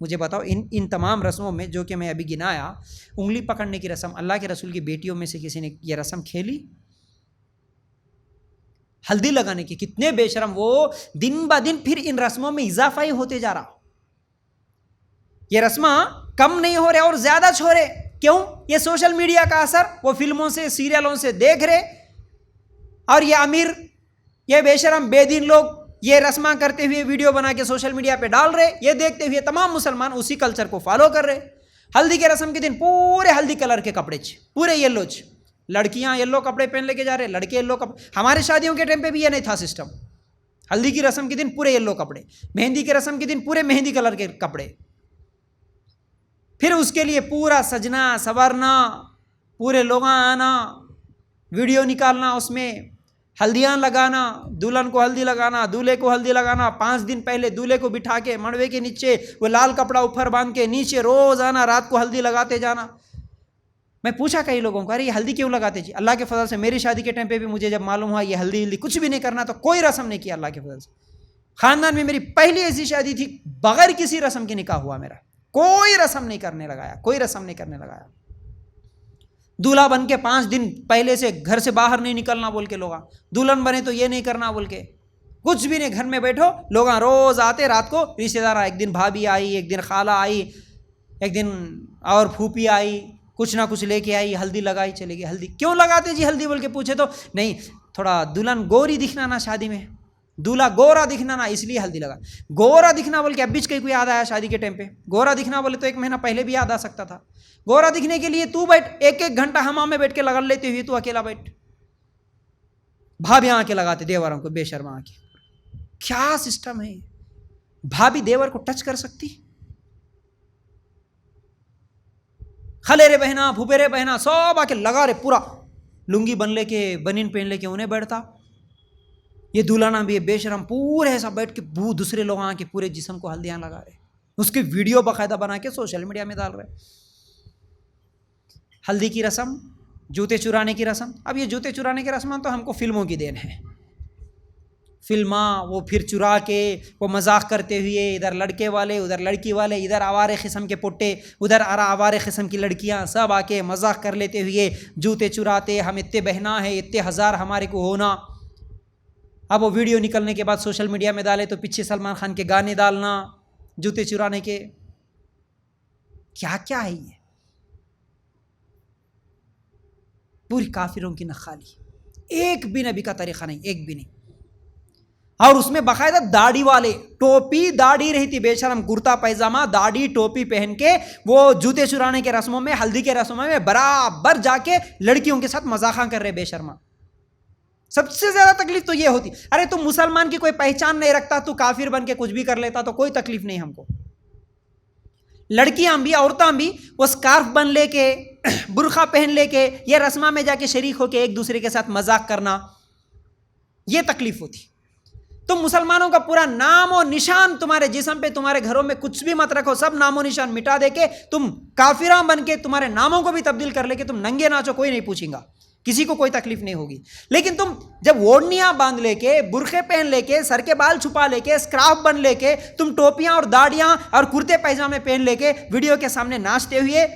مجھے بتاؤ ان تمام رسموں میں جو کہ میں ابھی گنایا، انگلی پکڑنے کی رسم، اللہ کے رسول کی بیٹیوں میں سے کسی نے یہ رسم کھیلی؟ ہلدی لگانے کی کتنے بے شرم، وہ دن با دن پھر ان رسموں میں اضافہ ہی ہوتے جا رہا، یہ رسماں کم نہیں ہو رہے اور زیادہ چھو رہے. کیوں؟ یہ سوشل میڈیا کا اثر، وہ فلموں سے سیریلوں سے دیکھ رہے، اور یہ امیر یہ بے شرم بے دین لوگ یہ رسماں کرتے ہوئے ویڈیو بنا کے سوشل میڈیا پہ ڈال رہے، یہ دیکھتے ہوئے تمام مسلمان اسی کلچر کو فالو کر رہے. ہلدی کے رسم کے دن پورے ہلدی کلر کے کپڑے پورے یلو لڑکیاں یلو کپڑے پہن لے کے جا رہے، لڑکے یلو کپڑے. ہمارے شادیوں کے ٹائم پہ بھی یہ نہیں تھا سسٹم. ہلدی کی رسم کے دن پورے یلو کپڑے، مہندی کے رسم کے دن پورے مہندی کلر کے کپڑے، پھر اس کے لیے پورا سجنا سنورنا، پورے لوگ آنا، ویڈیو نکالنا، اس میں ہلدیاں لگانا، دلہن کو ہلدی لگانا، دولہے کو ہلدی لگانا. 5 دن پہلے دولہے کو بٹھا کے مڑوے کے نیچے وہ لال کپڑا اوپر باندھ کے نیچے روز آنا، رات کو ہلدی لگاتے جانا. میں پوچھا کئی لوگوں کو، ارے یہ ہلدی کیوں لگاتے جی؟ اللہ کے فضل سے میری شادی کے ٹائم پہ بھی مجھے جب معلوم ہوا یہ ہلدی کچھ بھی نہیں کرنا، تو کوئی رسم نہیں کیا. اللہ کے فضل سے خاندان میں میری پہلی ایسی شادی تھی بغیر کسی رسم کے نکاح ہوا میرا. کوئی رسم نہیں کرنے لگایا، کوئی رسم نہیں کرنے لگایا. دولہا بن کے 5 دن پہلے سے گھر سے باہر نہیں نکلنا بول کے لوگ، دلہن بنے تو یہ نہیں کرنا بول کے، کچھ بھی نہیں، گھر میں بیٹھو. لوگ روز آتے، رات کو رشتے دار، ایک دن بھابھی آئی، ایک دن خالہ آئی، ایک دن اور پھوپھی آئی، کچھ نہ کچھ لے کے آئی، ہلدی لگائی، چلے گی. ہلدی کیوں لگاتے جی ہلدی بول کے پوچھے تو نہیں، تھوڑا دلہن گوری دکھنا نا شادی میں، دولہا گورا دکھنا نا، اس لیے ہلدی لگا. گورا دکھنا بول کے اب بیچ کوئی یاد آیا شادی کے ٹائم پہ؟ گورا دکھنا بولے تو 1 مہینہ پہلے بھی یاد آ سکتا تھا. گورا دکھنے کے لیے تو بیٹھ 1 گھنٹہ حمام میں بیٹھ کے لگا لیتے ہوئے تو اکیلا بیٹھ. بھابھی آ کے لگاتے دیوروں کو، بے شرما آ کے. کیا سسٹم ہے؟ بھابھی دیور کو ٹچ کر سکتی؟ خلیرے بہنا، پھوپھیرے بہنا سب آ کے لگا رہے، پورا لنگی بن لے کے، بنین پہن لے کے انہیں بیٹھتا. یہ دلہنا بھی بے شرم پورے ایسا بیٹھ کے دوسرے لوگ آ کے پورے جسم کو ہلدیاں لگا رہے، اس کی ویڈیو باقاعدہ بنا کے سوشل میڈیا میں ڈال رہے. ہلدی کی رسم، جوتے چرانے کی رسم. اب یہ جوتے چرانے کی رسم تو ہم کو فلموں کی دین ہے. فلماں وہ پھر چرا کے وہ مذاق کرتے ہوئے، ادھر لڑکے والے ادھر لڑکی والے، ادھر آوارے قسم کے پٹے ادھر آوارے قسم کی لڑکیاں، سب آ کے مذاق کر لیتے ہوئے جوتے چراتے، ہم اتنے بہنا ہے، اتنے ہزار ہمارے کو ہونا. اب وہ ویڈیو نکلنے کے بعد سوشل میڈیا میں ڈالے تو پیچھے سلمان خان کے گانے ڈالنا جوتے چرانے کے. کیا کیا ہے یہ؟ پوری کافروں کی نخالی، ایک بھی نبی کا طریقہ نہیں، ایک بھی نہیں. اور اس میں باقاعدہ داڑھی والے، ٹوپی داڑھی رہتی، بے شرم کرتا پیجامہ داڑھی ٹوپی پہن کے وہ جوتے چرانے کے رسموں میں، ہلدی کے رسموں میں برابر جا کے لڑکیوں کے ساتھ مذاقاں کر رہے بے شرما. سب سے زیادہ تکلیف تو یہ ہوتی، ارے تم مسلمان کی کوئی پہچان نہیں رکھتا، تو کافر بن کے کچھ بھی کر لیتا تو کوئی تکلیف نہیں ہم کو. لڑکیاں بھی عورتاں بھی وہ سکارف بن لے کے، برقع پہن لے کے، یہ رسمہ میں جا کے شریک ہو کے ایک دوسرے کے ساتھ مذاق کرنا، یہ تکلیف ہوتی. تم مسلمانوں کا پورا نام و نشان تمہارے جسم پہ، تمہارے گھروں میں کچھ بھی مت رکھو، سب نام و نشان مٹا دے کے تم کافراں بن کے تمہارے ناموں کو بھی تبدیل کر لے کے تم ننگے ناچو، کوئی نہیں پوچھیں گا، کسی کو کوئی تکلیف نہیں ہوگی. لیکن تم جب اوڑھنیاں باندھ لے کے، برقعے پہن لے کے، سر کے بال چھپا لے کے، اسکارف بن لے کے، تم ٹوپیاں اور داڑیاں اور کرتے پیجامے پہن لے کے ویڈیو کے سامنے ناچتے ہوئے،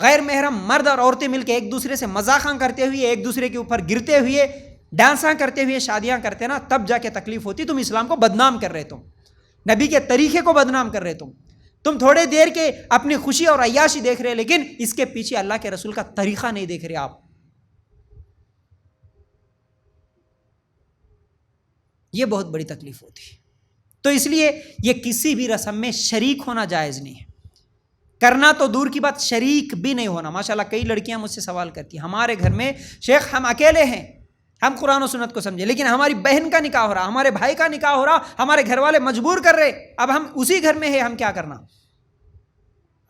غیر محرم مرد اور عورتیں مل کے ایک دوسرے سے مذاقاں کرتے ہوئے، ایک دوسرے کے اوپر گرتے ہوئے، ڈانساں کرتے ہوئے شادیاں کرتے نا، تب جا کے تکلیف ہوتی. تم اسلام کو بدنام کر رہے، تم نبی کے طریقے کو بدنام کر رہے. تم تھوڑے دیر کے اپنی خوشی اور عیاشی دیکھ رہے، لیکن اس کے پیچھے اللہ کے رسول کا طریقہ نہیں دیکھ رہے آپ. یہ بہت بڑی تکلیف ہوتی ہے. تو اس لیے یہ کسی بھی رسم میں شریک ہونا جائز نہیں ہے. کرنا تو دور کی بات، شریک بھی نہیں ہونا. ماشاءاللہ کئی لڑکیاں مجھ سے سوال کرتی ہیں، ہمارے گھر میں شیخ ہم اکیلے ہیں، ہم قرآن و سنت کو سمجھے، لیکن ہماری بہن کا نکاح ہو رہا، ہمارے بھائی کا نکاح ہو رہا، ہمارے گھر والے مجبور کر رہے، اب ہم اسی گھر میں ہیں، ہم کیا کرنا؟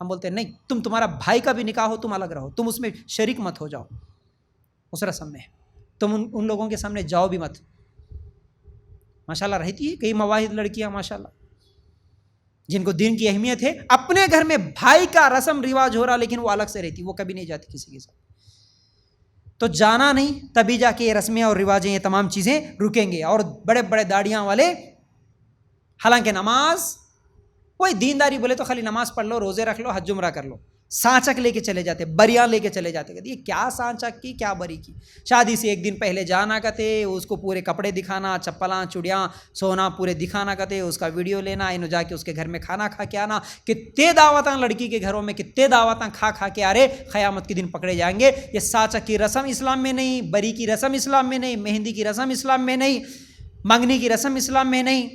ہم بولتے ہیں نہیں، تمہارا بھائی کا بھی نکاح ہو، تم الگ رہو، تم اس میں شریک مت ہو جاؤ، اس رسم میں تم ان لوگوں کے سامنے جاؤ بھی مت. ماشاءاللہ رہتی ہے کئی مواہد لڑکیاں ماشاءاللہ جن کو دین کی اہمیت ہے، اپنے گھر میں بھائی کا رسم رواج ہو رہا لیکن وہ الگ سے رہتی، وہ کبھی نہیں جاتی کسی کے ساتھ. تو جانا نہیں، تبھی جا کے یہ رسمیں اور رواجیں، یہ تمام چیزیں رکیں گے. اور بڑے بڑے داڑیاں والے، حالانکہ نماز کوئی دینداری بولے تو خالی نماز پڑھ لو، روزے رکھ لو، حج عمرہ کر لو، سانچک لے کے چلے جاتے، بریاں لے کے چلے جاتے. کہتے یہ کیا سانچک کی کیا بری کی. شادی سے ایک دن پہلے جانا کہتے، اس کو پورے کپڑے دکھانا، چپلاں چوڑیاں سونا پورے دکھانا کہتے، اس کا ویڈیو لینا، انہوں جا کے اس کے گھر میں کھانا کھا کے آنا. کتنے دعوتاں لڑکی کے گھروں میں، کتنے دعوتاں کھا کے آ رہے، قیامت کے دن پکڑے جائیں گے. یہ سانچک کی رسم اسلام میں نہیں، بری کی رسم اسلام میں نہیں، مہندی کی رسم اسلام میں نہیں، منگنی کی رسم اسلام میں نہیں،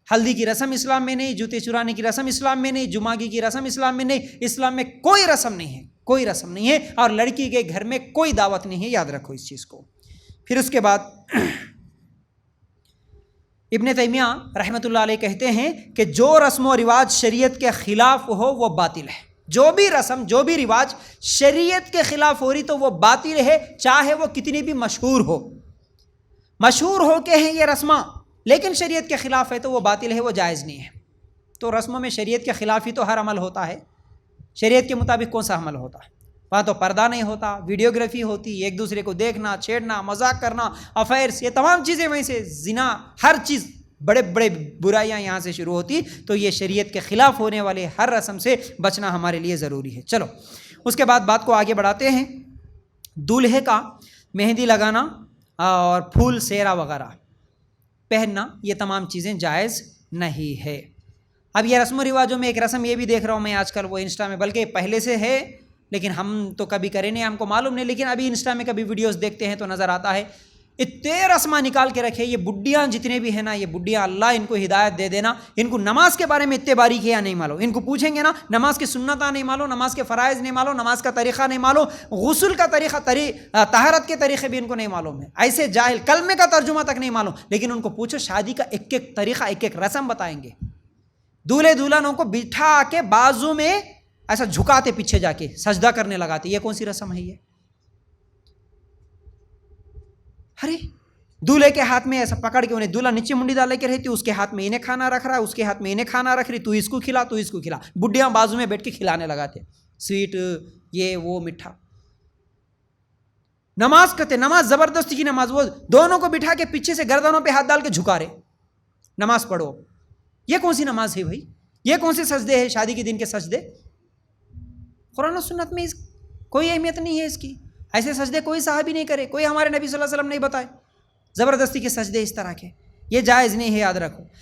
ہلدی کی رسم اسلام میں نہیں، جوتے چرانے کی رسم اسلام میں نہیں، جمعگی کی رسم اسلام میں نہیں. اسلام میں کوئی رسم نہیں ہے، کوئی رسم نہیں ہے، اور لڑکی کے گھر میں کوئی دعوت نہیں ہے. یاد رکھو اس چیز کو. پھر اس کے بعد ابن تیمیہ رحمۃ اللہ علیہ کہتے ہیں کہ جو رسم و رواج شریعت کے خلاف ہو وہ باطل ہے. جو بھی رسم، جو بھی رواج شریعت کے خلاف ہو رہی تو وہ باطل ہے، چاہے وہ کتنی بھی مشہور ہو. مشہور ہو کے ہیں یہ رسماں، لیکن شریعت کے خلاف ہے تو وہ باطل ہے، وہ جائز نہیں ہے. تو رسموں میں شریعت کے خلاف ہی تو ہر عمل ہوتا ہے. شریعت کے مطابق کون سا عمل ہوتا ہے؟ وہاں تو پردہ نہیں ہوتا، ویڈیوگرافی ہوتی، ایک دوسرے کو دیکھنا، چھیڑنا، مذاق کرنا، افیئرس، یہ تمام چیزیں وہیں سے، زنا، ہر چیز، بڑے بڑے برائیاں یہاں سے شروع ہوتی. تو یہ شریعت کے خلاف ہونے والے ہر رسم سے بچنا ہمارے لیے ضروری ہے. چلو اس کے بعد بات کو آگے بڑھاتے ہیں. دولہے کا مہندی لگانا اور پھول سیرا وغیرہ پہننا، یہ تمام چیزیں جائز نہیں ہے. اب یہ رسم و رواجوں میں ایک رسم یہ بھی دیکھ رہا ہوں میں آج کل، وہ انسٹا میں، بلکہ پہلے سے ہے لیکن ہم تو کبھی کرے نہیں، ہم کو معلوم نہیں، لیکن ابھی انسٹا میں کبھی ویڈیوز دیکھتے ہیں تو نظر آتا ہے. اتنے رسماں نکال کے رکھے یہ بڈھیاں جتنے بھی ہیں نا، یہ بڈھیاں اللہ ان کو ہدایت دے دینا. ان کو نماز کے بارے میں اتنے باریک ہے یا نہیں معلوم. ان کو پوچھیں گے نا، نماز کی سنتیں نہیں معلوم، نماز کے فرائض نہیں معلوم، نماز کا طریقہ نہیں معلوم، غسل کا طریقہ، طہارت کے طریقے بھی ان کو نہیں معلوم ہے. ایسے جاہل، کلمے کا ترجمہ تک نہیں معلوم. لیکن ان کو پوچھو شادی کا ایک ایک طریقہ، ایک ایک رسم بتائیں گے. دولہے دلہنوں کو بٹھا کے بازو میں ایسا جھکاتے، پیچھے جا کے سجدہ کرنے لگاتے. یہ کون سی رسم ہے یہ؟ ارے دولہے کے ہاتھ میں ایسا پکڑ کے، انہیں دولہا نیچے منڈی ڈالے کے رہتی، اس کے ہاتھ میں انہیں کھانا رکھ رہا ہے، اس کے ہاتھ میں انہیں کھانا رکھ رہی، تو اس کو کھلا، تو اس کو کھلا. بڈھیاں بازو میں بیٹھ کے کھلانے لگاتے، سویٹ، یہ وہ میٹھا. نماز کرتے، نماز زبردستی کی نماز، وہ دونوں کو بٹھا کے پیچھے سے گردنوں پہ ہاتھ ڈال کے جھکا رہے، نماز پڑھو. یہ کون سی نماز ہے بھائی؟ یہ کون سے سجدے ہیں شادی کے دن کے سجدے؟ قرآن و سنت میں کوئی اہمیت نہیں ہے اس کی. ایسے سجدے کوئی صحابی نہیں کرے، کوئی ہمارے نبی صلی اللہ علیہ وسلم نہیں بتائے. زبردستی کے سجدے اس طرح کے، یہ جائز نہیں ہے، یاد رکھو.